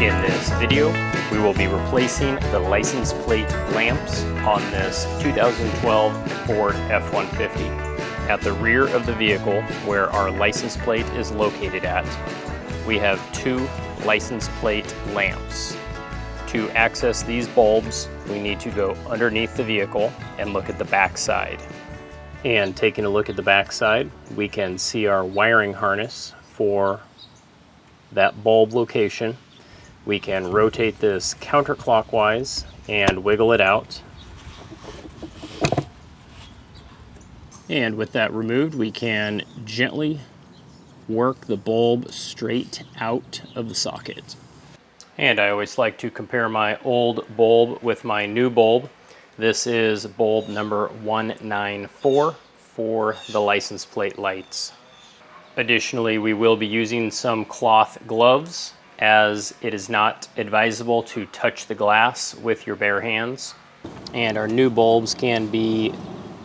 In this video, we will be replacing the license plate lamps on this 2012 Ford F-150. At the rear of the vehicle, where our license plate is located at, we have two license plate lamps. To access these bulbs, we need to go underneath the vehicle and look at the back side. And taking a look at the back side, we can see our wiring harness for that bulb location. We can rotate this counterclockwise and wiggle it out. And with that removed, we can gently work the bulb straight out of the socket. And I always like to compare my old bulb with my new bulb. This is bulb number 194 for the license plate lights. Additionally, we will be using some cloth gloves, as it is not advisable to touch the glass with your bare hands. And our new bulbs can be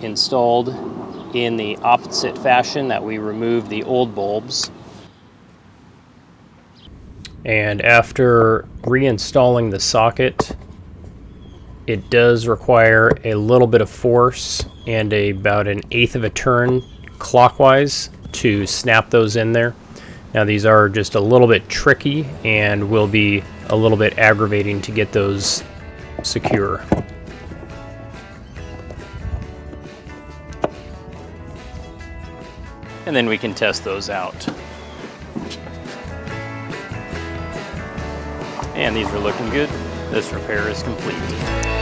installed in the opposite fashion that we removed the old bulbs. And after reinstalling the socket, it does require a little bit of force and about an eighth of a turn clockwise to snap those in there. Now these are just a little bit tricky and will be a little bit aggravating to get those secure. And then we can test those out. And these are looking good. This repair is complete.